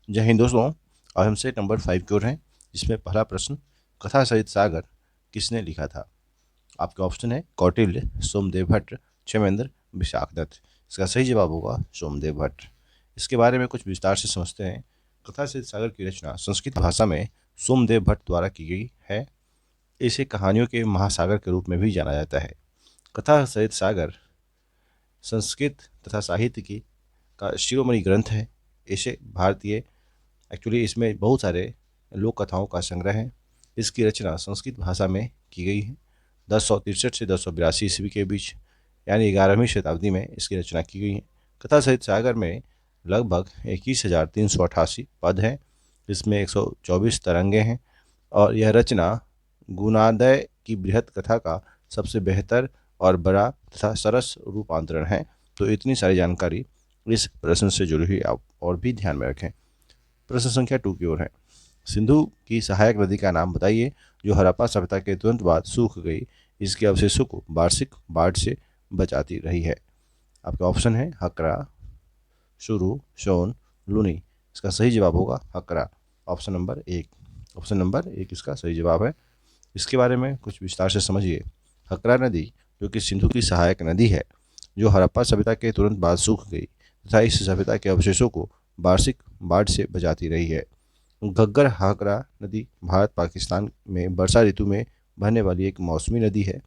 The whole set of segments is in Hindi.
जय हिंद दोस्तों। आज हम सेट नंबर 5 की ओर हैं, जिसमें पहला प्रश्न, कथा सहित सागर किसने लिखा था। आपके ऑप्शन है कौटिल्य, सोमदेव भट्ट, क्षेमेंद्र, विशाखदत्त। इसका सही जवाब होगा सोमदेव भट्ट। इसके बारे में कुछ विस्तार से समझते हैं। कथा सहित सागर की रचना संस्कृत भाषा में सोमदेव भट्ट द्वारा की गई है। इसे कहानियों के महासागर के रूप में भी जाना जाता है। कथा सहित सागर संस्कृत तथा साहित्य की का शिरोमणि ग्रंथ है। इसे भारतीय एक्चुअली इसमें बहुत सारे लोक कथाओं का संग्रह है। इसकी रचना संस्कृत भाषा में की गई है। 1063 से 1082 ईस्वी के बीच यानी 11वीं शताब्दी में इसकी रचना की गई है। कथा सहित सागर में लगभग 21,388 पद हैं। इसमें 124 तरंगे हैं और यह रचना गुणादय की बृहत कथा का सबसे बेहतर और बड़ा तथा सरस रूपांतरण है। तो इतनी सारी जानकारी इस प्रश्न से जुड़ी हुई आप और भी ध्यान में रखें। प्रश्न संख्या 2 की ओर है। सिंधु की सहायक नदी का नाम बताइए जो हड़प्पा सभ्यता के तुरंत बाद सूख गई। इसके अवशेषों को वार्षिक बाढ़ से बचाती रही है। आपके ऑप्शन है हकरा, शुरू, सोन, लूनी। इसका सही जवाब होगा Hakra. Option number 1। Option number 1 इसका सही जवाब है। इसके बारे में कुछ विस्तार से समझिए। हकरा नदी जो कि सिंधु की सहायक नदी है, जो हड़प्पा सभ्यता के तुरंत बाद सूख गई तथा इस सभ्यता के अवशेषों को वार्षिक बाढ़ से बचाती रही है। घग्गर हाकरा नदी भारत पाकिस्तान में वर्षा ऋतु में बहने वाली एक मौसमी नदी है।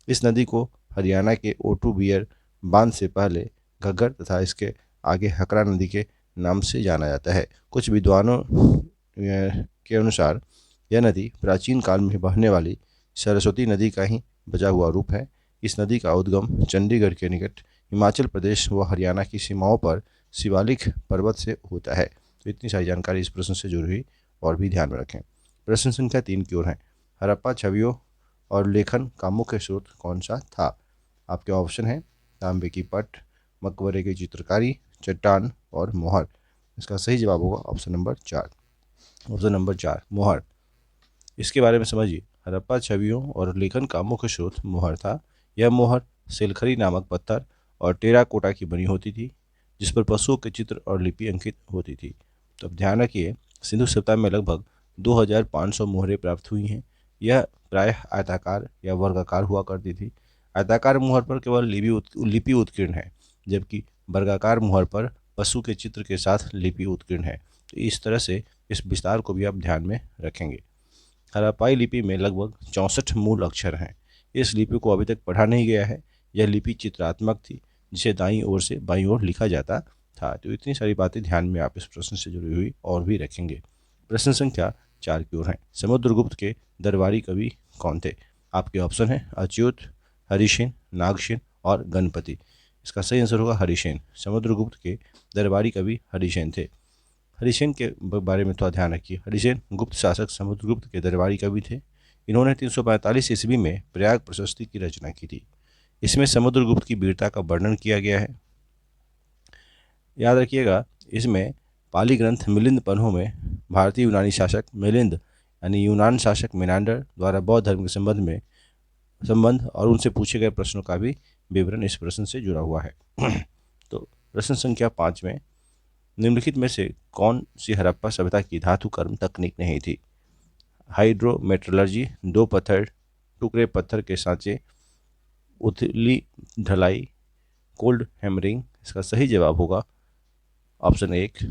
इस नदी को हरियाणा के ओटू बियर बांध से पहले घग्गर तथा इसके आगे हकरा नदी के नाम से जाना जाता है। कुछ विद्वानों के अनुसार यह नदी प्राचीन काल में बहने वाली सरस्वती नदी का ही बचा हुआ रूप है। इस नदी का उद्गम चंडीगढ़ के निकट हिमाचल प्रदेश व हरियाणा की सीमाओं पर शिवालिक पर्वत से होता है। तो इतनी सारी जानकारी इस प्रश्न से जुड़ी हुई और भी ध्यान में रखें। प्रश्न संख्या 3 की ओर है। हड़प्पा छवियों और लेखन का मुख्य स्रोत कौन सा था। आपके ऑप्शन है तांबे की पट, मकबरे की चित्रकारी, चट्टान और मोहर। इसका सही जवाब होगा ऑप्शन नंबर 4। ऑप्शन नंबर 4 मोहर। इसके बारे में समझिए। हड़प्पा छवियों और लेखन का मुख्य स्रोत मोहर था। यह मोहर सिलखरी नामक पत्थर और टेराकोटा की बनी होती थी, जिस पर पशुओं के चित्र और लिपि अंकित होती थी। तो अब ध्यान रखिए, सिंधु सभ्यता में लगभग 2500 मोहरें प्राप्त हुई हैं। यह प्रायः आयताकार या वर्गाकार हुआ करती थी। आयताकार मोहर पर केवल लिपि उत्कीर्ण है, जबकि वर्गाकार मोहर पर पशु के चित्र के साथ लिपि उत्कीर्ण है। तो इस तरह से इस विस्तार को भी आप ध्यान में रखेंगे। हड़प्पाई लिपि में लगभग 64 मूल अक्षर हैं। इस लिपि को अभी तक पढ़ा नहीं गया है। यह लिपि चित्रात्मक थी, जिसे दाईं ओर से बाईं ओर लिखा जाता था। तो इतनी सारी बातें ध्यान में आप इस प्रश्न से जुड़ी हुई और भी रखेंगे। प्रश्न संख्या 4 की ओर है। समुद्रगुप्त के दरबारी कवि कौन थे। आपके ऑप्शन है अच्युत, हरिसेन, नागसेन और गणपति। इसका सही आंसर होगा हरिसेन। समुद्रगुप्त के दरबारी कवि हरिसेन थे। हरिसेन के बारे में थोड़ा ध्यान रखिए। हरिसेन गुप्त शासक समुद्रगुप्त के दरबारी कवि थे। इन्होंने 345 ईस्वी में प्रयाग प्रशस्ति की रचना की थी। इसमें समुद्रगुप्त की वीरता का वर्णन किया गया है। याद रखिएगा, इसमें पाली ग्रंथ मिलिंद पन्हों में भारतीय यूनानी शासक मिलिंद यानी यूनान शासक मेनांडर द्वारा बौद्ध धर्म के संबंध और उनसे पूछे गए प्रश्नों का भी विवरण इस प्रश्न से जुड़ा हुआ है। तो प्रश्न संख्या 5 में निम्नलिखित में से कौन सी हड़प्पा सभ्यता की धातु कर्म तकनीक नहीं थी। हाइड्रोमेट्रोलॉजी, दो पत्थर टुकड़े पत्थर के सांचे, उथली ढलाई, कोल्ड हैमरिंग। इसका सही जवाब होगा ऑप्शन 1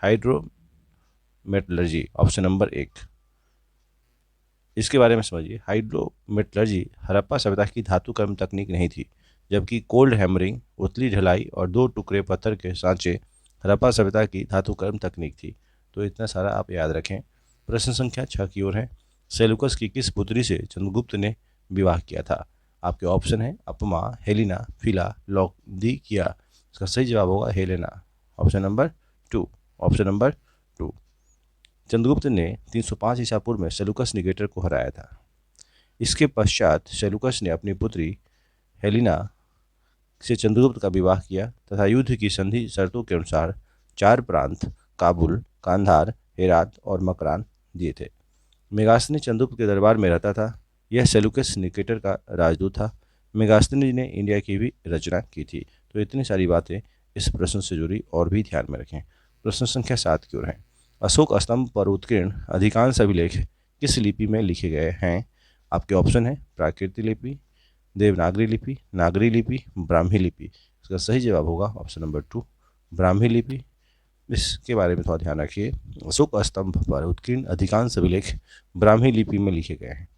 हाइड्रोमेट्रोलॉजी। Option number 1। इसके बारे में समझिए। हाइड्रोमेट्रोलॉजी हड़प्पा सभ्यता की धातु कर्म तकनीक नहीं थी, जबकि कोल्ड हैमरिंग, उथली ढलाई और दो टुकड़े पत्थर के सांचे हड़प्पा सभ्यता की धातु कर्म तकनीक थी। तो इतना सारा आप याद रखें। प्रश्न संख्या 6 की ओर है। सेलुकस की किस पुत्री से चंद्रगुप्त ने विवाह किया था। आपके ऑप्शन है अपमा, हेलिना, फिला, लौदीकिया। इसका सही जवाब होगा Helena. Option number 2। Option number 2। Chandragupta ने 305 ईसा पूर्व में सेलुकस निकेटर को हराया था। इसके पश्चात सेलुकस ने अपनी पुत्री हेलिना से चंद्रगुप्त का विवाह किया तथा युद्ध की संधि शर्तों के अनुसार 4 प्रांत काबुल, कांधार, हेरात और मकरान दिए थे। मेगास्थनी चंद्रगुप्त के दरबार में रहता था। यह सेलुकस निकेटर का राजदूत था। मेगास्थनी ने इंडिया की भी रचना की थी। तो इतनी सारी बातें इस प्रश्न से जुड़ी और भी ध्यान में रखें। प्रश्न संख्या 7 की ओर है। अशोक स्तंभ पर उत्कीर्ण अधिकांश अभिलेख किस लिपि में लिखे गए हैं? आपके ऑप्शन है प्राकृत लिपि, देवनागरी लिपि, नागरी लिपि, ब्राह्मी लिपि। इसका सही जवाब होगा ऑप्शन नंबर 2 ब्राह्मी लिपि। इसके बारे में थोड़ा ध्यान रखिए। अशोक स्तंभ पर उत्कीर्ण अधिकांश अभिलेख ब्राह्मी लिपि में लिखे गए हैं।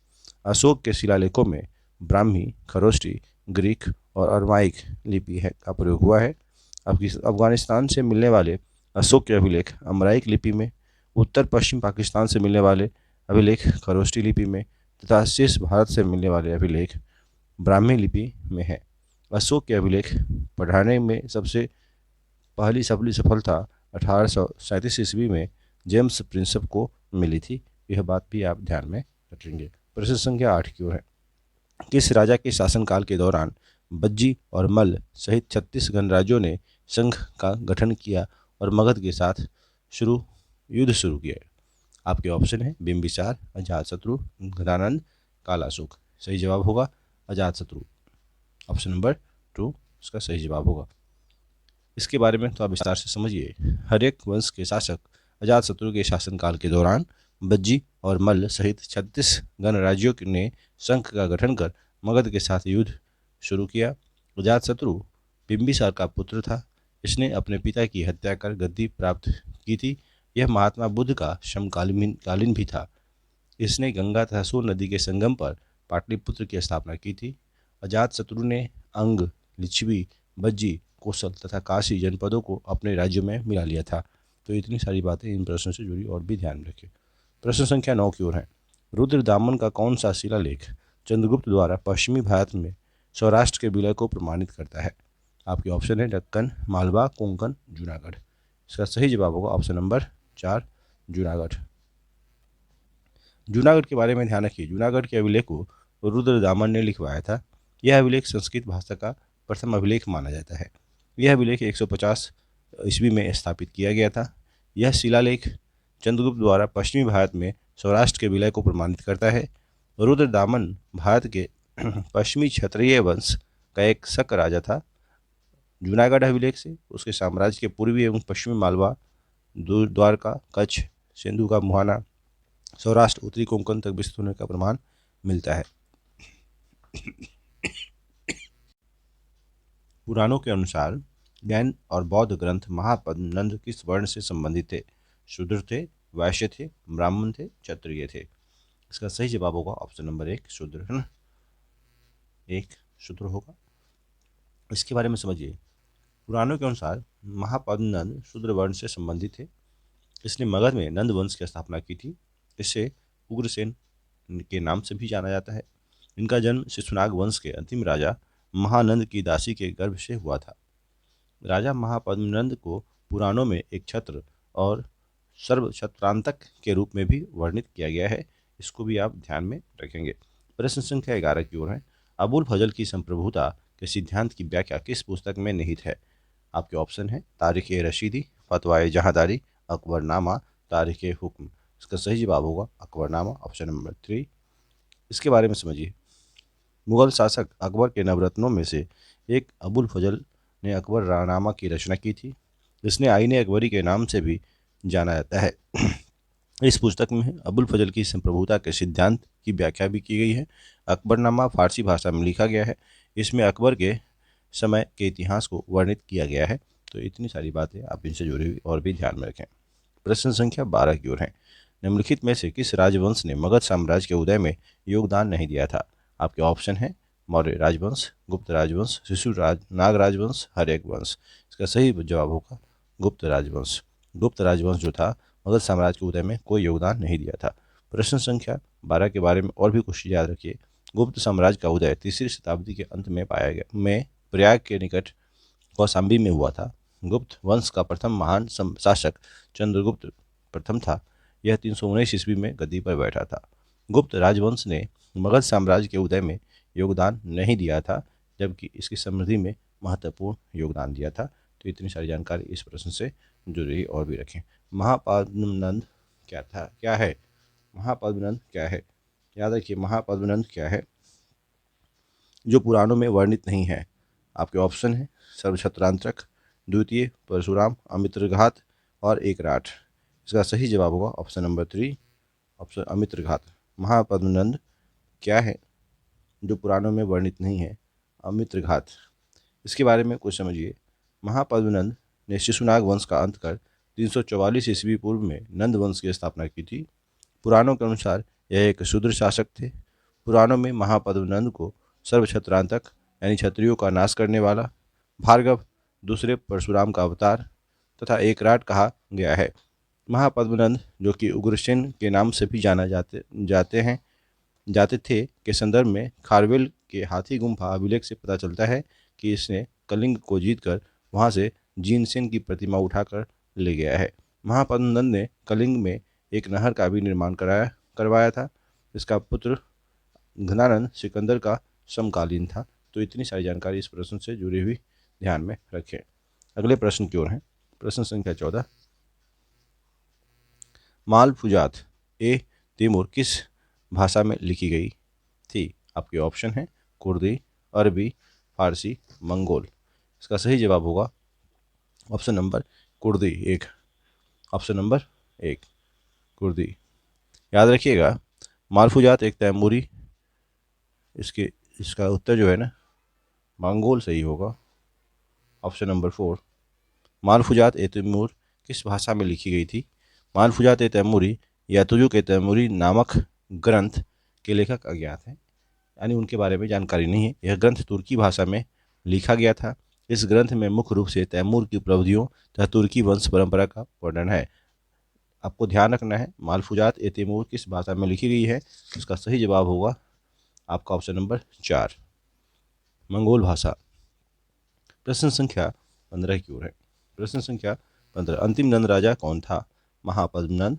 अशोक के शिलालेखों में ब्राह्मी, खरोष्टी, ग्रीक और अरमाइक लिपि है का प्रयोग हुआ है। अफगानिस्तान से मिलने वाले अशोक के अभिलेख अमराइक लिपि में, उत्तर पश्चिम पाकिस्तान से मिलने वाले अभिलेख खरोष्टी लिपि में तथा शेष भारत से मिलने वाले अभिलेख ब्राह्मी लिपि में है। अशोक के अभिलेख पढ़ाने में सबसे पहली सफलता 1837 ईस्वी में जेम्स प्रिंसप को मिली थी। यह बात भी आप ध्यान में रखेंगे। प्रश्न संख्या 8 की ओर है। किस राजा के शासनकाल के दौरान बज्जी और मल्ल सहित 36 गणराज्यों ने संघ का गठन किया और मगध के साथ युद्ध शुरू किया? आपके ऑप्शन है बिंबिसार, अजातशत्रु, गदानंद, कालाशोक। सही जवाब होगा अजातशत्रु। ऑप्शन नंबर 2 इसका सही जवाब होगा। इसके बारे में तो आप विस्तार से समझिए। हर्यक वंश के शासक अजातशत्रु के शासनकाल के दौरान बज्जी और मल्ल सहित 36 गणराज्यों ने संघ का गठन कर मगध के साथ युद्ध शुरू किया। अजातशत्रु बिंबिसार का पुत्र था। इसने अपने पिता की हत्या कर गद्दी प्राप्त की थी। यह महात्मा बुद्ध का समकालीन भी था। इसने गंगा तथा सोन नदी के संगम पर पाटलिपुत्र की स्थापना की थी। अजातशत्रु ने अंग, लिच्छवी, बज्जी, कौशल तथा काशी जनपदों को अपने राज्यों में मिला लिया था। तो इतनी सारी बातें इन प्रश्नों से जुड़ी और भी ध्यान में रखें। प्रश्न संख्या 9 की ओर है। रुद्रदामन का कौन सा शिलालेख चंद्रगुप्त द्वारा पश्चिमी भारत में सौराष्ट्र के विलय को प्रमाणित करता है? आपके ऑप्शन है दक्कन, मालवा, कोंकण, जूनागढ़। इसका सही जवाब होगा ऑप्शन नंबर 4 जूनागढ़। जूनागढ़ के बारे में ध्यान रखिए। जूनागढ़ के अभिलेख को रुद्रदामन ने लिखवाया था। यह अभिलेख संस्कृत भाषा का प्रथम अभिलेख माना जाता है। यह अभिलेख 150 ईस्वी में स्थापित किया गया था। यह शिलालेख चंद्रगुप्त द्वारा पश्चिमी भारत में सौराष्ट्र के विलय को प्रमाणित करता है। रुद्रदामन भारत के पश्चिमी क्षत्रिय वंश का एक शक राजा था। जूनागढ़ अभिलेख से उसके साम्राज्य के पूर्वी एवं पश्चिमी मालवा, द्वारका, कच्छ, सिंधु का मुहाना, सौराष्ट्र, उत्तरी कोंकण तक विस्तृत होने का प्रमाण मिलता है। पुराणों के अनुसार जैन और बौद्ध ग्रंथ महापद्मनंद किस वर्ण से संबंधित थे? शूद्र थे, वैश्य थे, ब्राह्मण थे, क्षत्रिय थे। इसका सही जवाब होगा ऑप्शन नंबर 1 शूद्र, है ना? 1 शूद्र होगा। इसके बारे में समझिए। पुराणों के अनुसार महापद्मनंद शूद्र वर्ण से संबंधित थे। इसने मगध में नंद वंश की स्थापना की थी। इसे उग्रसेन के नाम से भी जाना जाता है। इनका जन्म शिशुनाग वंश के अंतिम राजा महानंद की दासी के गर्भ से हुआ था। राजा महापद्मनंद को पुराणों में एक छत्र और सर्वछत्रांतक के रूप में भी वर्णित किया गया है। इसको भी आप ध्यान में रखेंगे। प्रश्न संख्या 11 की ओर है। अबुल फजल की संप्रभुता के सिद्धांत की व्याख्या किस पुस्तक में निहित है? आपके ऑप्शन है तारीख रशीदी, फतवाए जहांदारी, अकबरनामा, तारीख हुक्म। इसका सही जवाब होगा अकबरनामा, ऑप्शन नंबर 3। इसके बारे में समझिए। मुगल शासक अकबर के नवरत्नों में से एक अबुल फजल ने अकबरनामा की रचना की थी। इसने आईने अकबरी के नाम से भी जाना जाता है। इस पुस्तक में अबुल फजल की संप्रभुता के सिद्धांत की व्याख्या भी की गई है। अकबरनामा फारसी भाषा में लिखा गया है। इसमें अकबर के समय के इतिहास को वर्णित किया गया है। तो इतनी सारी बातें आप इनसे जुड़ी हुई और भी ध्यान में रखें। प्रश्न संख्या 12 की ओर है। निम्नलिखित में से किस राजवंश ने मगध साम्राज्य के उदय में योगदान नहीं दिया था? आपके ऑप्शन है मौर्य राजवंश, गुप्त राजवंश, नाग राजवंश, हर्यक वंश। इसका सही जवाब होगा गुप्त राजवंश। गुप्त राजवंश जो था मगध साम्राज्य के उदय में कोई योगदान नहीं दिया था। प्रश्न संख्या 12 के बारे में और भी कुछ याद रखिए। गुप्त साम्राज्य का उदय 3री शताब्दी के अंत में पाया गया में प्रयाग के निकट कौशाम्बी में हुआ था। गुप्त वंश का प्रथम महान शासक चंद्रगुप्त प्रथम था। यह 319 ईस्वी में गद्दी पर बैठा था। गुप्त राजवंश ने मगध साम्राज्य के उदय में योगदान नहीं दिया था, जबकि इसकी समृद्धि में महत्वपूर्ण योगदान दिया था। तो इतनी सारी जानकारी इस प्रश्न से जुड़ी और भी रखें। महापद्मनंद क्या है? महापद्मनंद क्या है? याद रखिए महापद्मनंद क्या है जो पुराणों में वर्णित नहीं है। आपके ऑप्शन है सर्वछत्रांतक, द्वितीय परशुराम, अमित्रघात और एकराट। इसका सही जवाब होगा option number 3, option Amitraghata. Mahapadmananda क्या है जो पुराणों में वर्णित नहीं है? अमित्रघात। इसके बारे में कुछ समझिए। महापद्मनंद ने शिशुनाग वंश का अंत कर 344 ईस्वी पूर्व में नंद वंश की स्थापना की थी। पुराणों के अनुसार यह एक शूद्र शासक थे। पुराणों में महापद्मनंद को सर्वक्षत्रांतक यानी क्षत्रियों का नाश करने वाला, भार्गव दूसरे परशुराम का अवतार तथा एकराट कहा गया है। महापद्मनंद जो कि उग्रसेन के नाम से भी जाते थे के संदर्भ में खारवेल के हाथी गुम्फा अभिलेख से पता चलता है कि इसने कलिंग को जीतकर वहां से जीनसेन की प्रतिमा उठाकर ले गया है। महापद्मनंद ने कलिंग में एक नहर का भी निर्माण करवाया था। इसका पुत्र घनानंद सिकंदर का समकालीन था। तो इतनी सारी जानकारी इस प्रश्न से जुड़ी हुई ध्यान में रखें। अगले प्रश्न की ओर है। प्रश्न संख्या 14। मालफुजात ए तैमूर किस भाषा में लिखी गई थी? आपके ऑप्शन है कुर्दी, अरबी, फारसी, मंगोल। इसका सही जवाब होगा ऑप्शन नंबर कुर्दी एक। Option number 1 Kurdi. याद रखिएगा, मालफुजात एक तैमूरी, इसका उत्तर जो है ना मंगोल सही होगा। ऑप्शन नंबर 4 मालफुजात ए तैमूर किस भाषा में लिखी गई थी? मालफुजात ए तैमूरी या तुजुक ए तैमूरी नामक ग्रंथ के लेखक अज्ञात हैं, यानी उनके बारे में जानकारी नहीं है। यह ग्रंथ तुर्की भाषा में लिखा गया था। इस ग्रंथ में मुख्य रूप से तैमूर की उपलब्धियों तथा तुर्की वंश परंपरा का वर्णन है। आपको ध्यान रखना है, मालफुजात ए तैमूर किस भाषा में लिखी गई है? इसका सही जवाब होगा आपका ऑप्शन नंबर 4 मंगोल भाषा। प्रश्न संख्या 15 की ओर है। प्रश्न संख्या 15 अंतिम नंद राजा कौन था? महापद्मनंद,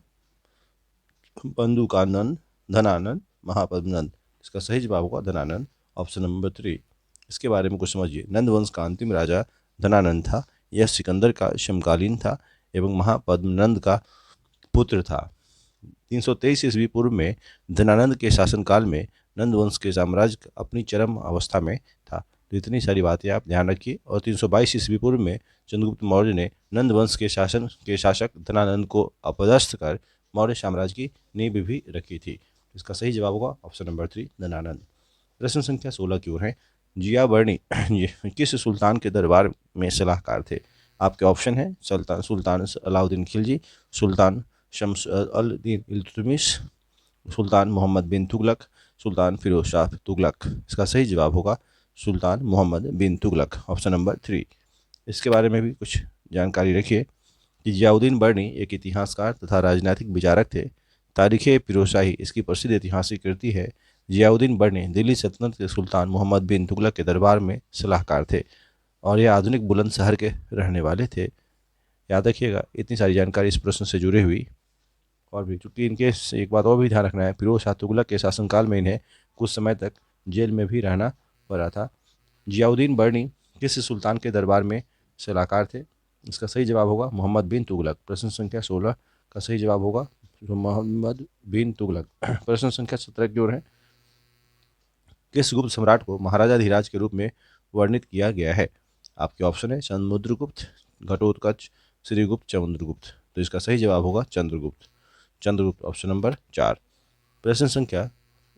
बंधुकानंद, धनानंद, महापद्मनंद। इसका सही जवाब होगा धनानंद। Option number 3। इसके बारे में कुछ समझिए। नंद वंश का अंतिम राजा धनानंद था। यह सिकंदर का समकालीन था एवं महापद्मनंद का पुत्र था। 323 ईस्वी पूर्व में धनानंद के शासनकाल में नंद वंश के साम्राज्य अपनी चरम अवस्था में था। तो इतनी सारी बातें आप ध्यान रखिए। और 322 ईस्वी पूर्व में चंद्रगुप्त मौर्य ने नंद वंश के शासक धनानंद को अपदस्थ कर मौर्य साम्राज्य की नींव भी रखी थी। इसका सही जवाब होगा ऑप्शन नंबर 3 धनानंद। प्रश्न संख्या 16 की ओर है। जियावर्णी किस सुल्तान के दरबार में सलाहकार थे? आपके ऑप्शन है सुल्तान अलाउद्दीन खिलजी, सुल्तान शम्स अल दीन इल्तुतमिश, सुल्तान मोहम्मद बिन तुगलक, सुल्तान फिरोज शाह तुगलक। इसका सही जवाब होगा सुल्तान मोहम्मद बिन तुगलक। Option number 3। इसके बारे में भी कुछ जानकारी रखिए कि जियाउद्दीन बर्नी एक इतिहासकार तथा राजनीतिक विचारक थे। तारीख़ फिरोजशाही इसकी प्रसिद्ध ऐतिहासिक कृति है। जियाउद्दीन बर्नी दिल्ली सल्तनत के सुल्तान मोहम्मद बिन तुगलक के दरबार में सलाहकार थे और ये आधुनिक बुलंदशहर के रहने वाले थे। याद रखिएगा, इतनी सारी जानकारी इस प्रश्न से जुड़ी हुई। और भी चूँकि इनके एक बात और भी ध्यान रखना है, फिरोज शाह तुगलक के शासनकाल में इन्हें कुछ समय तक जेल में भी रहना पड़ा था। जियाउद्दीन बर्नी किस सुल्तान के दरबार में सलाहकार थे? इसका सही जवाब होगा मोहम्मद बिन तुगलक। प्रश्न संख्या 16 का सही जवाब होगा मोहम्मद बिन तुगलक। प्रश्न संख्या 17 की ओर है। किस गुप्त सम्राट को महाराजा धीराज के रूप में वर्णित किया गया है? आपके ऑप्शन है समुद्रगुप्त, घटोत्कच, श्रीगुप्त, चंद्रगुप्त। तो इसका सही जवाब होगा चंद्रगुप्त। Option number 4। प्रश्न संख्या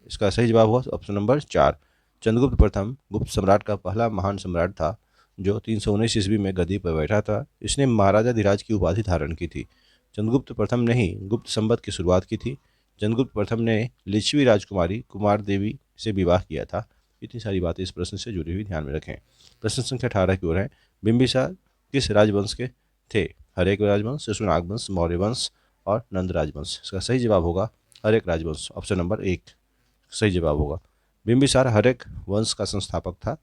इसका सही जवाब होगा ऑप्शन नंबर 4। चंद्रगुप्त प्रथम गुप्त सम्राट का पहला महान सम्राट था जो 319 ईस्वी में गद्दी पर बैठा था। इसने महाराजा धीराज की उपाधि धारण की थी। चंद्रगुप्त प्रथम ने ही गुप्त संवत की शुरुआत की थी। चंद्रगुप्त प्रथम ने लिच्छवी राजकुमारी कुमार देवी से विवाह किया था। इतनी सारी बातें इस प्रश्न से जुड़ी हुई ध्यान में रखें। प्रश्न संख्या 18 की ओर है। बिंबिसार किस राजवंश के थे? हरेक राजवंश, शिशुनाग वंश, मौर्य वंश और नंद राजवंश। इसका सही जवाब होगा हरेक राजवंश। ऑप्शन नंबर 1 सही जवाब होगा। बिंबिसार हरेक वंश का संस्थापक था।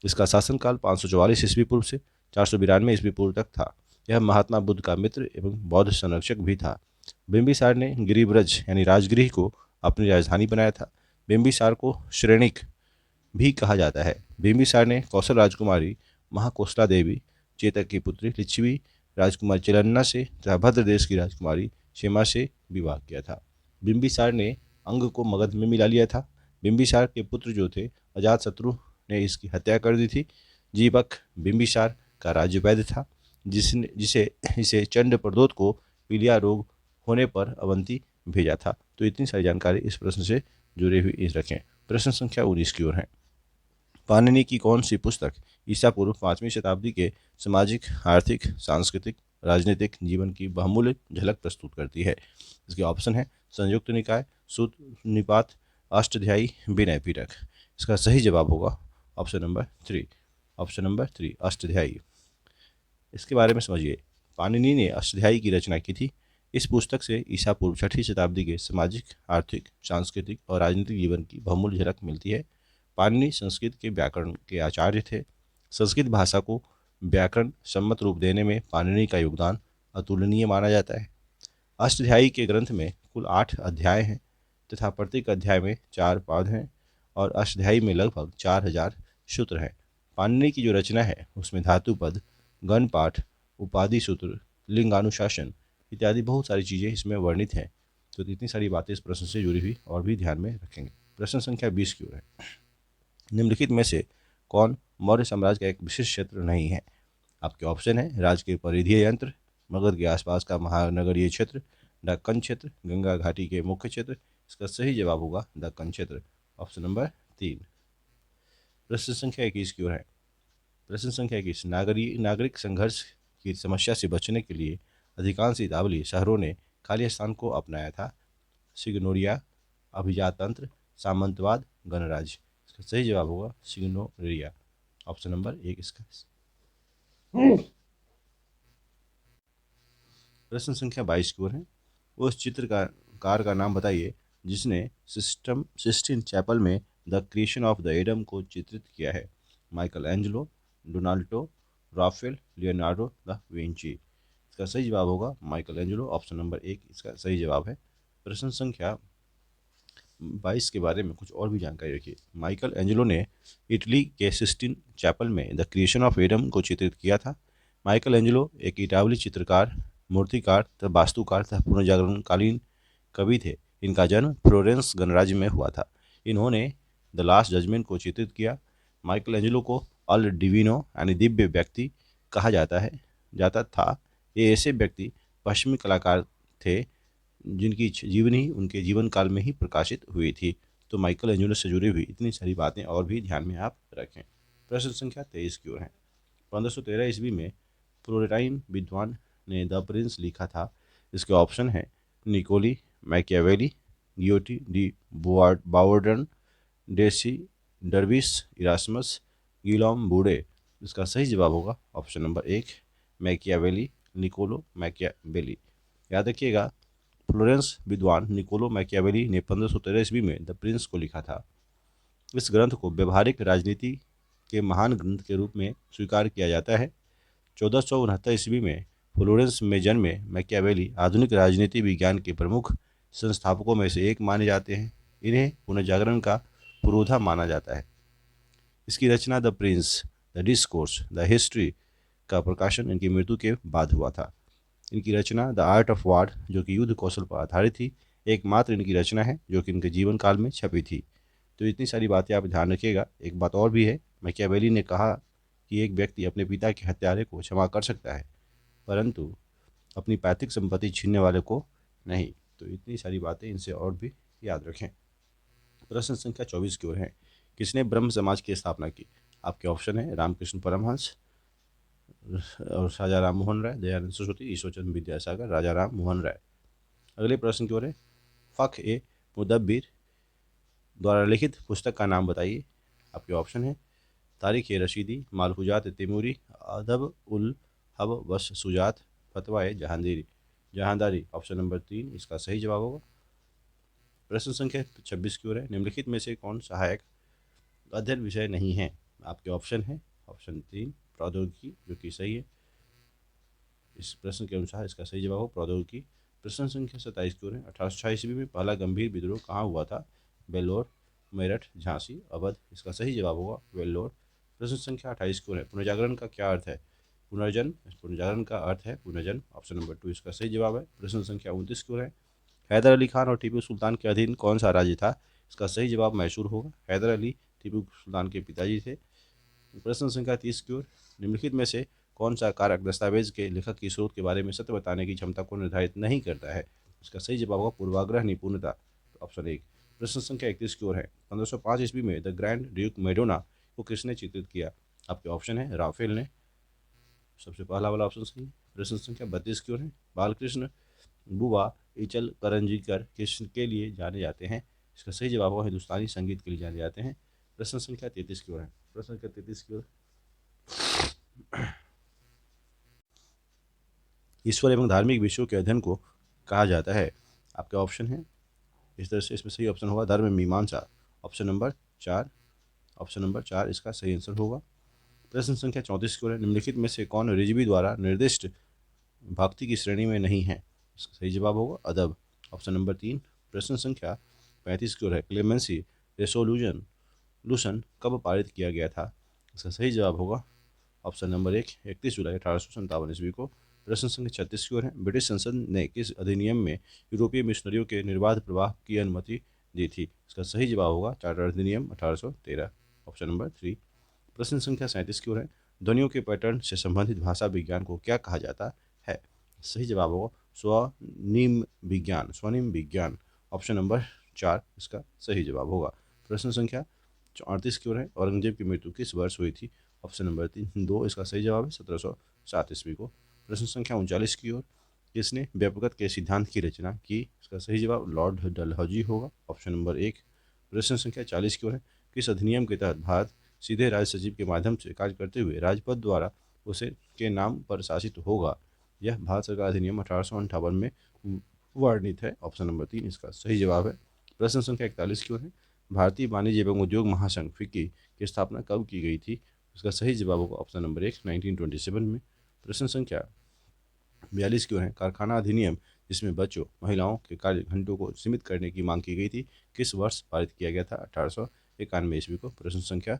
इसका शासनकाल 544 ईस्वी पूर्व से 492 ईस्वी पूर्व तक था। यह महात्मा बुद्ध का मित्र एवं बौद्ध संरक्षक भी था। बिंबिसार ने गिरिब्रज यानी राजगृह को अपनी राजधानी बनाया था। बिंबिसार को श्रेणिक भी कहा जाता है। बिंबिसार ने कौशल राजकुमारी महाकोसला देवी, चेतक की पुत्री लिच्छवी राजकुमारी चिलन्ना से तथा भद्र देश की राजकुमारी क्षेमा से विवाह किया था। बिंबिसार ने अंग को मगध में मिला लिया था। बिंबिसार के पुत्र जो थे अजातशत्रु ने इसकी हत्या कर दी थी। जीवक बिंबिसार का राज्य वैद्य था जिसे इसे चंड प्रदोत को पीलिया रोग होने पर अवंती भेजा था। तो इतनी सारी जानकारी इस प्रश्न से जुड़ी हुई रखें। प्रश्न संख्या 19 की ओर है। पाणिनि की कौन सी पुस्तक ईसा पूर्व 5वीं शताब्दी के सामाजिक, आर्थिक, सांस्कृतिक, राजनीतिक जीवन की बहुमूल्य झलक प्रस्तुत करती है? इसके ऑप्शन है संयुक्त निकाय, सूत्र निपात, अष्टाध्यायी, विनय पिटक। इसका सही जवाब होगा option number 3। Option number 3 Ashtadhyayi. इसके बारे में समझिए। पाणिनि ने अष्टाध्यायी की रचना की थी। इस पुस्तक से ईसा पूर्व 6वीं शताब्दी के सामाजिक, आर्थिक, सांस्कृतिक और राजनीतिक जीवन की बहुमूल्य झलक मिलती है। पाणिनि संस्कृत के व्याकरण के आचार्य थे। संस्कृत भाषा को व्याकरण सम्मत रूप देने में पाणिनि का योगदान अतुलनीय माना जाता है। अष्टाध्यायी के ग्रंथ में कुल 8 अध्याय हैं तथा प्रत्येक अध्याय में 4 पाद हैं और अष्टाध्यायी में लगभग 4000 सूत्र हैं। पाणिनि की जो रचना है उसमें धातुपद, गण पाठ, उपाधि सूत्र, लिंगानुशासन इत्यादि बहुत सारी चीज़ें इसमें वर्णित हैं। तो इतनी सारी बातें इस प्रश्न से जुड़ी हुई और भी ध्यान में रखेंगे। प्रश्न संख्या 20 की ओर है। निम्नलिखित में से कौन मौर्य साम्राज्य का एक विशिष्ट क्षेत्र नहीं है? आपके ऑप्शन है राज्य के परिधीय यंत्र, मगध के आसपास का महानगरीय क्षेत्र, दक्कन क्षेत्र, गंगा घाटी के मुख्य क्षेत्र। इसका सही जवाब होगा दक्कन क्षेत्र, ऑप्शन नंबर 3। प्रश्न संख्या 21 की ओर है। प्रश्न संख्या 21 नागरिक संघर्ष की समस्या से बचने के लिए अधिकांश इतालवी शहरों ने खाली स्थान को अपनाया था? सिग्नोरिया, अभिजातंत्र, सामंतवाद, गणराज्य। इसका सही जवाब होगा सिग्नोरिया, ऑप्शन नंबर 1 इसका। प्रश्न संख्या 22 की ओर है। उस चित्रकार का नाम बताइए जिसने सिस्टीन चैपल में the creation of the Adam को चित्रित किया है? Michelangelo, Donatello, Raphael, Leonardo da Vinci. इसका सही जवाब होगा माइकल एंजेलो, ऑप्शन नंबर 1 इसका सही जवाब है। प्रश्न संख्या 22 के बारे में कुछ और भी जानकारी रखिए। माइकल एंजेलो ने इटली के सिस्टीन चैपल में द क्रिएशन ऑफ एडम को चित्रित किया था। माइकल एंजेलो एक इटावली चित्रकार, मूर्तिकार तथा वास्तुकार तथा पुनर्जागरणकालीन कवि थे। इनका जन्म फ्लोरेंस गणराज्य में हुआ था। इन्होंने द लास्ट जजमेंट को चित्रित किया। माइकल एंजेलो को अल डिविनो यानी दिव्य व्यक्ति कहा जाता था। ये ऐसे व्यक्ति पश्चिमी कलाकार थे जिनकी जीवनी उनके जीवन काल में ही प्रकाशित हुई थी। तो माइकल एंजेलो से जुड़ी हुई इतनी सारी बातें और भी ध्यान में आप रखें। प्रश्न संख्या 23 की ओर है। 1513 ईस्वी में फ्लोरेंटाइन विद्वान ने द प्रिंस लिखा था। इसके ऑप्शन है Niccolo, Machiavelli, Giotto di Bondone, Desiderius, Erasmus, Guillaume Bude. इसका सही जवाब होगा option number 1 Machiavelli, Niccolo Machiavelli. याद रखिएगा फ्लोरेंस विद्वान निकोलो मैकियावेली ने 1513 ईस्वी में द प्रिंस को लिखा था। इस ग्रंथ को व्यवहारिक राजनीति के महान ग्रंथ के रूप में स्वीकार किया जाता है। 1469 ईस्वी में फ्लोरेंस में जन्मे मैकियावेली आधुनिक राजनीति विज्ञान के प्रमुख संस्थापकों में से एक माने जाते हैं। इन्हें पुनर्जागरण का पुरोधा माना जाता है। इसकी रचना the prince, the discourse, the history का प्रकाशन इनकी मृत्यु के बाद हुआ था। इनकी रचना द आर्ट ऑफ वार, जो कि युद्ध कौशल पर आधारित थी, एकमात्र इनकी रचना है जो कि इनके जीवन काल में छपी थी। तो इतनी सारी बातें आप ध्यान रखिएगा। एक बात और भी है, मैकियावेली ने कहा कि एक व्यक्ति अपने पिता के हत्यारे को क्षमा कर सकता है परंतु अपनी पैतृक संपत्ति छीनने वाले को नहीं। तो इतनी सारी बातें इनसे और भी याद रखें। प्रश्न संख्या 24 की ओर है। किसने ब्रह्म समाज की स्थापना की? आपके ऑप्शन है रामकृष्ण परमहंस और राजा राम मोहन राय, दयानंद सरस्वती, ईश्वरचंद्र विद्यासागर, राजा राम मोहन राय। अगले प्रश्न की ओर है। फ़ख्र ए मुदब्बिर द्वारा लिखित पुस्तक का नाम बताइए। आपके ऑप्शन है तारीख ए रशीदी, मालफूजात तैमूरी, अदब उल हब वश सुजात, फतवा ए जहांदारी। ऑप्शन नंबर 3 इसका सही जवाब होगा। प्रश्न संख्या 26 की ओर है। निम्नलिखित में से कौन सहायक अध्ययन विषय नहीं है? आपके ऑप्शन है ऑप्शन 3 प्रौद्योगिकी, जो कि सही है। इस प्रश्न के अनुसार इसका सही जवाब हो प्रौद्योगिकी। प्रश्न संख्या 27 की ओर है। 1806 ईस्वी में पहला गंभीर विद्रोह कहाँ हुआ था? बेल्लोर, मेरठ, झांसी, अवध। इसका सही जवाब होगा वेल्लोर। प्रश्न संख्या 28 की ओर है। पुनर्जागरण का क्या अर्थ है? पुनर्जागरण का अर्थ है पुनर्जन्म, ऑप्शन नंबर 2 इसका सही जवाब है। प्रश्न संख्या 29 की ओर है। हैदर अली खान और टीपू सुल्तान के अधीन कौन सा राज्य था? इसका सही जवाब मैसूर होगा। हैदर अली टीपू सुल्तान के पिताजी थे। प्रश्न संख्या 30 की ओर। निम्नलिखित में से कौन सा कारक दस्तावेज के लेखक की स्रोत के बारे में सत्य बताने की क्षमता को निर्धारित नहीं करता है? इसका सही जवाब होगा पूर्वाग्रह निपुणता, ऑप्शन एक। प्रश्न संख्या 31 की ओर है। 1505 ईस्वी में द ग्रैंड ड्यूक मेडोना को किसने चित्रित किया? आपके ऑप्शन है राफेल ने, सबसे पहला वाला ऑप्शन सही है। प्रश्न संख्या 32 की ओर है। बालकृष्ण बुवा इचल करंजीकर किसके लिए जाने जाते हैं? इसका सही जवाब होगा हिंदुस्तानी संगीत के लिए जाने जाते हैं। प्रश्न संख्या 33 की ओर है। प्रश्न संख्या 33 की ओर, ईश्वर एवं धार्मिक विषयों के अध्ययन को कहा जाता है? आपके ऑप्शन है इस तरह से, इसमें सही ऑप्शन होगा धर्म मीमांसा, ऑप्शन नंबर 4। ऑप्शन नंबर 4 इसका सही आंसर होगा। प्रश्न संख्या 34 की ओर है। निम्नलिखित में से कौन रिजवी द्वारा निर्दिष्ट भक्ति की श्रेणी में नहीं है? इसका सही जवाब होगा अदब, ऑप्शन नंबर 3। प्रश्न संख्या 35 की ओर है। क्लेमेंसी रेसोल्यूशन लूसन कब पारित किया गया था? इसका सही जवाब होगा ऑप्शन नंबर 1, 31 जुलाई 1857 ईस्वी को। प्रश्न संख्या 36 की ओर है। ब्रिटिश संसद ने किस अधिनियम में यूरोपीय मिशनरियों के निर्बाध प्रवाह की अनुमति दी थी? इसका सही जवाब होगा चार्टर अधिनियम 1813, ऑप्शन नंबर 3। प्रश्न संख्या 37 की ओर है। ध्वनियों के पैटर्न से संबंधित भाषा विज्ञान को क्या कहा जाता है? सही जवाब होगा स्वनिम विज्ञान, ऑप्शन नंबर 4 इसका सही जवाब होगा। प्रश्न संख्या 38 की ओर है। औरंगजेब की मृत्यु किस वर्ष हुई थी? ऑप्शन नंबर 2 इसका सही जवाब है 1707 ईस्वी को। प्रश्न संख्या 39 की ओर। किसने व्यापकता के सिद्धांत की रचना की? इसका सही जवाब लॉर्ड डलहौजी होगा, ऑप्शन नंबर 1। प्रश्न संख्या 40 की ओर है। किस अधिनियम के तहत भारत सीधे राज्य सचिव के माध्यम से कार्य करते हुए राजपथ द्वारा उसे के नाम पर शासित होगा? यह भारत सरकार अधिनियम 1858 में वर्णित है, ऑप्शन नंबर 3 इसका सही जवाब है। प्रश्न संख्या 41 की ओर है। भारतीय वाणिज्य एवं उद्योग महासंघ फिक्की की स्थापना कब की गई थी? इसका सही जवाब होगा ऑप्शन नंबर 1, 1927 में। प्रश्न संख्या 42 की ओर है। कारखाना अधिनियम जिसमें बच्चों महिलाओं के कार्य घंटों को सीमित करने की मांग की गई थी, किस वर्ष पारित किया गया था? 1891 ईस्वी को। प्रश्न संख्या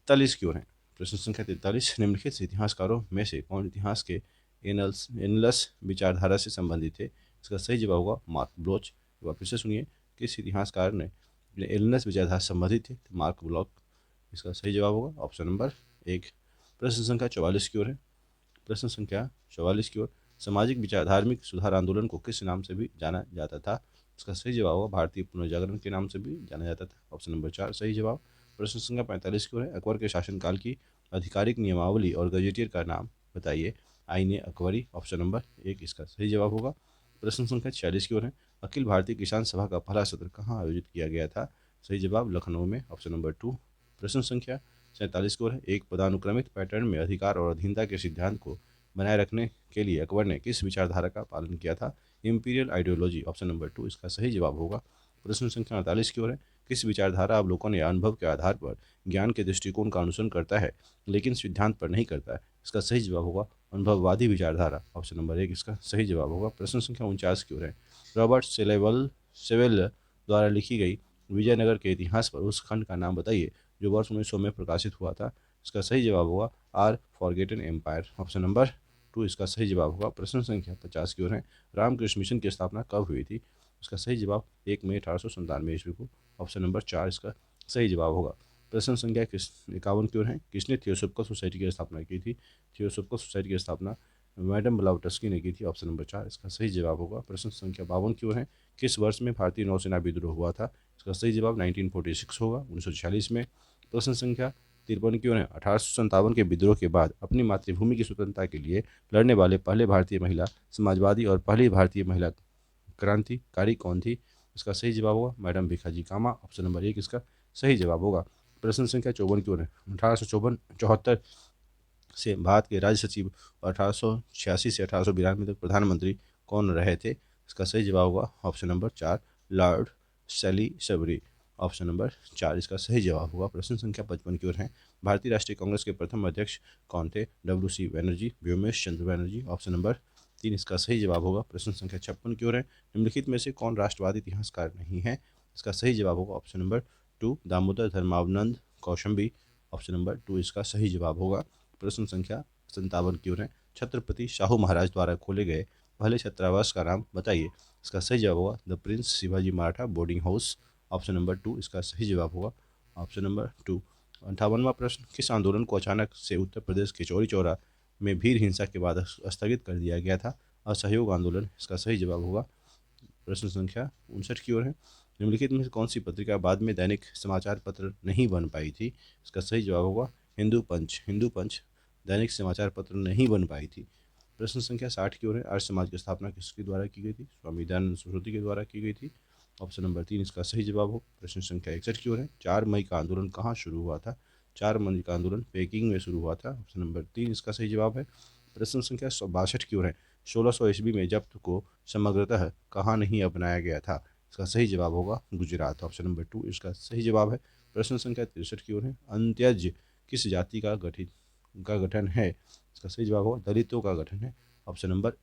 43 की ओर है। प्रश्न संख्या 43। निम्नलिखित इतिहासकारों में से कौन इतिहास के एनलस विचारधारा से संबंधित थे? इसका सही जवाब होगा मार्क ब्लोच। एक बार फिर से सुनिए, किस इतिहासकार ने एलनस विचारधारा से संबंधित थे? मार्क ब्लॉक, इसका सही जवाब होगा ऑप्शन नंबर 1। प्रश्न संख्या 44 की ओर है। प्रश्न संख्या 44 की ओर। सामाजिक विचार धार्मिक सुधार आंदोलन को किस नाम से भी जाना जाता था? इसका सही जवाब होगा भारतीय पुनर्जागरण के नाम से भी जाना जाता था, ऑप्शन नंबर 4 सही जवाब। प्रश्न संख्या 45 की ओर है। अकबर के शासनकाल की आधिकारिक नियमावली और गजेटियर का नाम बताइए। आईने अकबरी, ऑप्शन नंबर 1 इसका सही जवाब होगा। प्रश्न संख्या 46 की ओर है। अखिल भारतीय किसान सभा का पहला सत्र कहाँ आयोजित किया गया था? सही जवाब लखनऊ में, ऑप्शन नंबर 2। प्रश्न संख्या 47 की ओर है। एक पदानुक्रमित पैटर्न में अधिकार और अधीनता के सिद्धांत को बनाए रखने के लिए अकबर ने किस विचारधारा का पालन किया था? इंपीरियल आइडियोलॉजी, ऑप्शन नंबर 2 इसका सही जवाब होगा। प्रश्न संख्या 48 की ओर है। किस विचारधारा अवलोकन या अनुभव के आधार पर ज्ञान के दृष्टिकोण का अनुसरण करता है लेकिन सिद्धांत पर नहीं करता है? इसका सही जवाब होगा अनुभववादी विचारधारा, ऑप्शन नंबर 1 इसका सही जवाब होगा। प्रश्न संख्या 49 की ओर है। रॉबर्ट सेवेल द्वारा लिखी गई विजयनगर के इतिहास पर उस खंड का नाम बताइए जो वर्ष 1900 में प्रकाशित हुआ था। इसका सही जवाब होगा are forgotten empire, option number 2 इसका सही जवाब होगा। प्रश्न संख्या 50 की ओर है। रामकृष्ण मिशन की स्थापना कब हुई थी? इसका सही जवाब 1 मई 1897 ईस्वी को, ऑप्शन नंबर 4 इसका सही जवाब होगा। प्रश्न संख्या 51 की ओर है। किसने थियोसोफिकल सोसाइटी की स्थापना की थी? थियोसोफिकल सोसाइटी की स्थापना मैडम ब्लाउटस्की ने की थी, ऑप्शन नंबर 4 इसका सही जवाब होगा। प्रश्न संख्या 52 की ओर है। किस वर्ष में भारतीय नौसेना विद्रोह हुआ था? इसका सही जवाब 1946 होगा, 1946 में। प्रश्न संख्या 53 की ओर है। 1857 के विद्रोह के बाद अपनी मातृभूमि की स्वतंत्रता के लिए लड़ने वाले पहले भारतीय महिला समाजवादी और पहली भारतीय महिला क्रांतिकारी कौन थी? इसका सही जवाब होगा मैडम भिखाजी कामा, ऑप्शन नंबर 1 इसका सही जवाब होगा। प्रश्न संख्या 54 की ओर है। 1874 से भारत के राज्य सचिव और 1886 से 1892 तक प्रधानमंत्री कौन रहे थे? इसका सही जवाब होगा option number 4 Lord Salisbury, option number 4 इसका सही जवाब होगा। प्रश्न संख्या 55 की ओर है। भारतीय राष्ट्रीय कांग्रेस के प्रथम अध्यक्ष कौन थे? WC बैनर्जी, व्योमेश चंद्र बैनर्जी, ऑप्शन नंबर 3 इसका सही जवाब होगा। प्रश्न संख्या 56 की ओर है। निम्नलिखित में से कौन राष्ट्रवादी इतिहासकार नहीं है? इसका सही जवाब होगा option number 2 Damodar Dharmanand Kosambi, option number 2 इसका सही जवाब होगा। प्रश्न संख्या 57 की ओर है। छत्रपति शाहू महाराज द्वारा खोले गए पहले छात्रावास का नाम बताइए। इसका सही जवाब होगा the Prince Shivaji Maratha boarding house, option number 2 इसका सही जवाब होगा, ऑप्शन नंबर 2। 58वां प्रश्न। किस आंदोलन को अचानक से उत्तर प्रदेश के चौरी चौरा में भीड़ हिंसा के बाद स्थगित कर दिया गया था? असहयोग आंदोलन, इसका सही जवाब होगा प्रश्न संख्या 59 की ओर है। निम्नलिखित में से कौन सी पत्रिका बाद में दैनिक समाचार पत्र नहीं बन पाई थी? इसका सही जवाब होगा हिंदू पंच। हिंदू पंच दैनिक समाचार पत्र नहीं बन पाई थी। प्रश्न संख्या 60 की ओर है। आर्य समाज की स्थापना किसके द्वारा की गई थी? स्वामी दयानंद सरस्वती के द्वारा की गई थी। ऑप्शन नंबर 3 इसका सही जवाब हो। प्रश्न संख्या 61 की ओर है। 4 मई का आंदोलन कहाँ शुरू हुआ था? 4 मई का आंदोलन पेकिंग में शुरू हुआ था। ऑप्शन नंबर 3 इसका सही जवाब है। प्रश्न संख्या 62 की ओर है। 1600 ईस्वी में जब्त को समग्रतः कहाँ नहीं अपनाया गया था? इसका सही जवाब होगा गुजरात। ऑप्शन नंबर 2 इसका सही जवाब है। प्रश्न संख्या 63 की ओर है। अंत्यज किस जाति का गठन है? इसका सही जवाब होगा दलितों का गठन है। ऑप्शन नंबर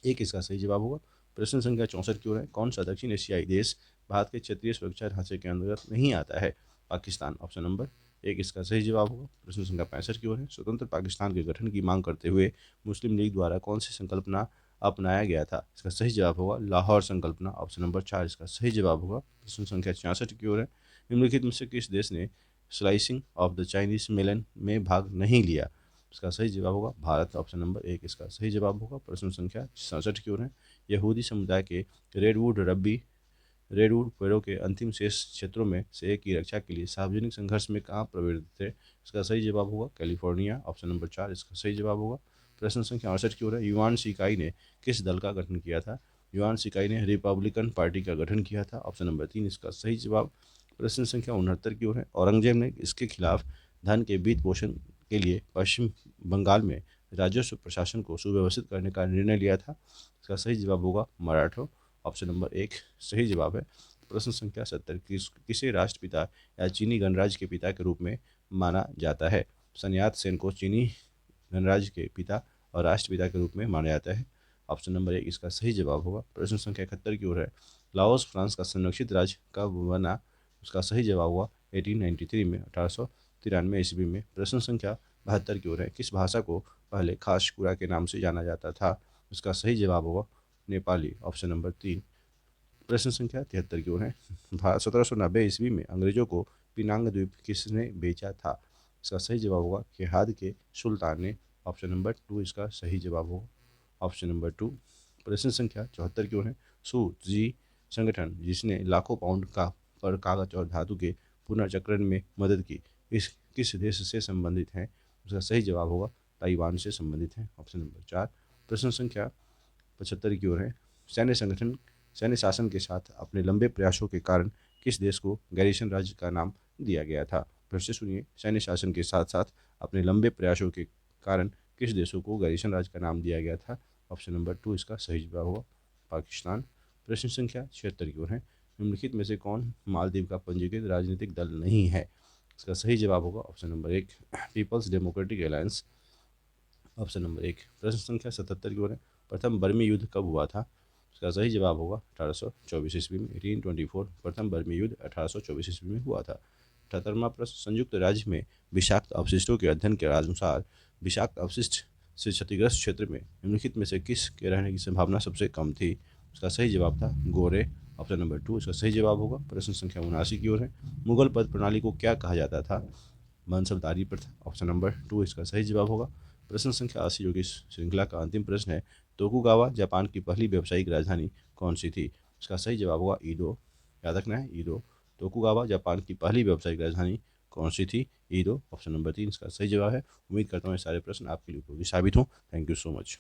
1 इसका सही जवाब होगा। प्रश्न संख्या 64 की ओर है। कौन सा दक्षिण एशियाई देश भारत के क्षेत्रीय सुरक्षा ढांचे के अंतर्गत नहीं आता है? पाकिस्तान। ऑप्शन नंबर 1 इसका सही जवाब होगा। प्रश्न संख्या 65 की ओर है। स्वतंत्र पाकिस्तान के गठन की मांग करते हुए मुस्लिम लीग द्वारा कौन सी संकल्पना अपनाया गया था? इसका सही जवाब होगा लाहौर संकल्पना। ऑप्शन नंबर 4 इसका सही जवाब होगा। प्रश्न संख्या 66 की ओर है। निम्नलिखित में से किस देश ने slicing of the Chinese melon में भाग नहीं लिया? इसका सही जवाब होगा भारत। ऑप्शन नंबर 1 इसका सही जवाब होगा। प्रश्न संख्या 67 की ओर है। यहूदी समुदाय के रेडवुड पेड़ों के अंतिम शेष क्षेत्रों में से एक की रक्षा के लिए सार्वजनिक संघर्ष में कहाँ प्रवृत्त थे? इसका सही जवाब होगा कैलिफोर्निया। ऑप्शन नंबर 4 इसका सही जवाब होगा। प्रश्न संख्या 68 की ओर है। युआन शिकाई ने किस दल का गठन किया था? युआन शिकाई ने रिपब्लिकन पार्टी का गठन किया था। ऑप्शन नंबर 3 इसका सही जवाब। प्रश्न संख्या 69 की ओर है। औरंगजेब ने इसके खिलाफ धन के वित्त पोषण के लिए पश्चिम बंगाल में राजस्व प्रशासन को सुव्यवस्थित करने का निर्णय लिया था? इसका सही जवाब होगा मराठों। ऑप्शन नंबर 1 सही जवाब है। प्रश्न संख्या 70 किसे राष्ट्रपिता या चीनी गणराज्य के पिता के रूप में माना जाता है? सन्यात सेन को चीनी गणराज्य के पिता और राष्ट्रपिता के रूप में माना जाता है। ऑप्शन नंबर 1 इसका सही जवाब होगा। प्रश्न संख्या 71 की ओर है। लाओस फ्रांस का संरक्षित राज्य कब बना? उसका सही जवाब हुआ 1893 में 1893 ईस्वी में। प्रश्न संख्या 72 की ओर है। किस भाषा को पहले खासकुरा के नाम से जाना जाता था? उसका सही जवाब होगा नेपाली। Option number 3। प्रश्न संख्या 73 की ओर है। 1790 ईस्वी में अंग्रेजों को पिनांग द्वीप किसने बेचा था? इसका सही जवाब होगा केहाद के सुल्तान ने। ऑप्शन नंबर 2 इसका सही जवाब होगा। Option number 2। प्रश्न संख्या 74 की ओर है। जी संगठन जिसने लाखों पाउंड का पर कागज और धातु के पुनर्चक्रण में मदद की, इस किस देश से संबंधित है? उसका सही जवाब होगा ताइवान से संबंधित है। Option number 4। प्रश्न संख्या 75 की ओर है। सैन्य शासन के साथ अपने लंबे प्रयासों के कारण किस देश को गैरिसन राज्य का नाम दिया गया था? फिर से सुनिए। सैन्य शासन के साथ साथ अपने लंबे प्रयासों के कारण किस देशों को गैरिसन राज्य का नाम दिया गया था? ऑप्शन नंबर 2 इसका सही जवाब होगा पाकिस्तान। प्रश्न संख्या 76 की ओर है। निम्नलिखित में से कौन मालदीव का पंजीकृत राजनीतिक दल नहीं है? इसका सही जवाब होगा option number 1 People's Democratic Alliance. Option number 1। प्रश्न संख्या 77 की ओर है। प्रथम बर्मी युद्ध कब हुआ था? इसका सही जवाब होगा 1824 ईस्वी में। 1824 प्रथम बर्मी युद्ध 1824 ईस्वी में हुआ था। 78वां प्रश्न। संयुक्त राज्य में विषाक्त अवशिष्टों के अध्ययन के अनुसार विषाक्त अवशिष्ट से क्षतिग्रस्त क्षेत्र में निम्नलिखित में से किस के रहने की संभावना सबसे कम थी? इसका सही जवाब था गोरे। ऑप्शन नंबर 2 इसका सही जवाब होगा। प्रश्न संख्या 79 की ओर है। मुगल पद प्रणाली को क्या कहा जाता था? मनसबदारी प्रथा। ऑप्शन नंबर 2 इसका सही जवाब होगा। प्रश्न संख्या 80 जो कि श्रृंखला का अंतिम प्रश्न है। तोकुगावा जापान की पहली व्यावसायिक राजधानी कौन सी थी? इसका सही जवाब होगा ईदो। याद रखना है ईदो। तोकुगावा जापान की पहली व्यावसायिक राजधानी कौन सी थी? ईदो। ऑप्शन नंबर 3 इसका सही जवाब है। उम्मीद करता हूँ ये सारे प्रश्न आपके लिए उपयोगी साबित हों। Thank you so much.